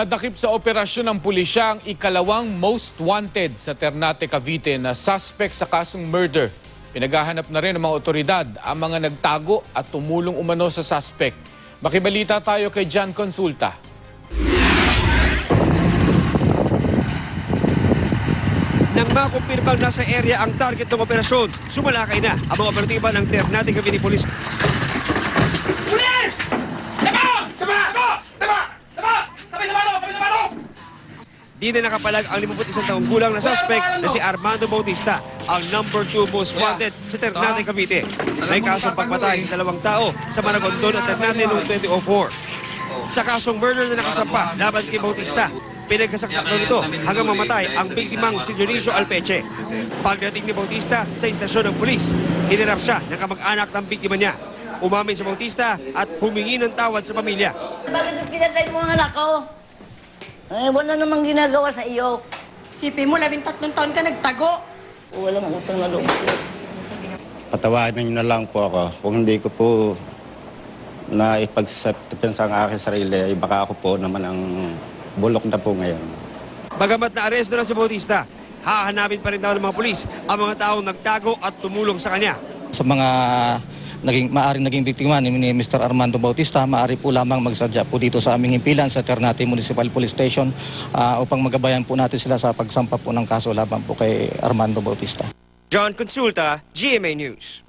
Nadakip sa operasyon ng pulisya ang ikalawang most wanted sa Ternate, Cavite na suspect sa kasong murder. Pinaghahanap na rin ng mga otoridad ang mga nagtago at tumulong umano sa suspect. Makibalita tayo kay John Consulta. Nang makumpirmang nasa area ang target ng operasyon, sumalakay na ang mga operatiba ng Ternate Cavite Police. Pulis! Tama! Tama! Tama! Tama! Tama! Tabi sa mano! Tabi sa mano! Di na nakapalag ang 51 taong gulang na suspect na si Armando Bautista, ang number 2 most wanted sa Ternate Cavite. May kasong pagpatay sa 2 tao sa Maragondon at Ternate noong 2004. Sa kasong murder na nakasampa laban kay Bautista, pinagkasaksak daw nito hanggang mamatay ang biktimang si Dionisio Alpeche. Pagdating ni Bautista sa istasyon ng pulis, hinarap siya ng kamag-anak ng biktima niya. Umamin si Bautista at humingi ng tawad sa pamilya. Bakit pinatay mo ang anak ko? Eh, wala namang ginagawa sa iyo. Sipin mo, 13 taon ka nagtago. Walang utang na loob sa'yo. Patawarin niyo na lang po ako. Kung hindi ko po naipagsapitan ang aking sarili, ay baka ako po naman ang bulok na po ngayon. Bagamat na-aresto na si Bautista, hahanapin pa rin daw ng mga pulis ang mga taong nagtago at tumulong sa kanya. Sa mga maaring naging biktima ni Mr. Armando Bautista, maaari po lamang magsadya po dito sa aming himpilan sa Ternate Municipal Police Station upang magabayan po natin sila sa pagsampa po ng kaso laban po kay Armando Bautista. John Consulta, GMA News.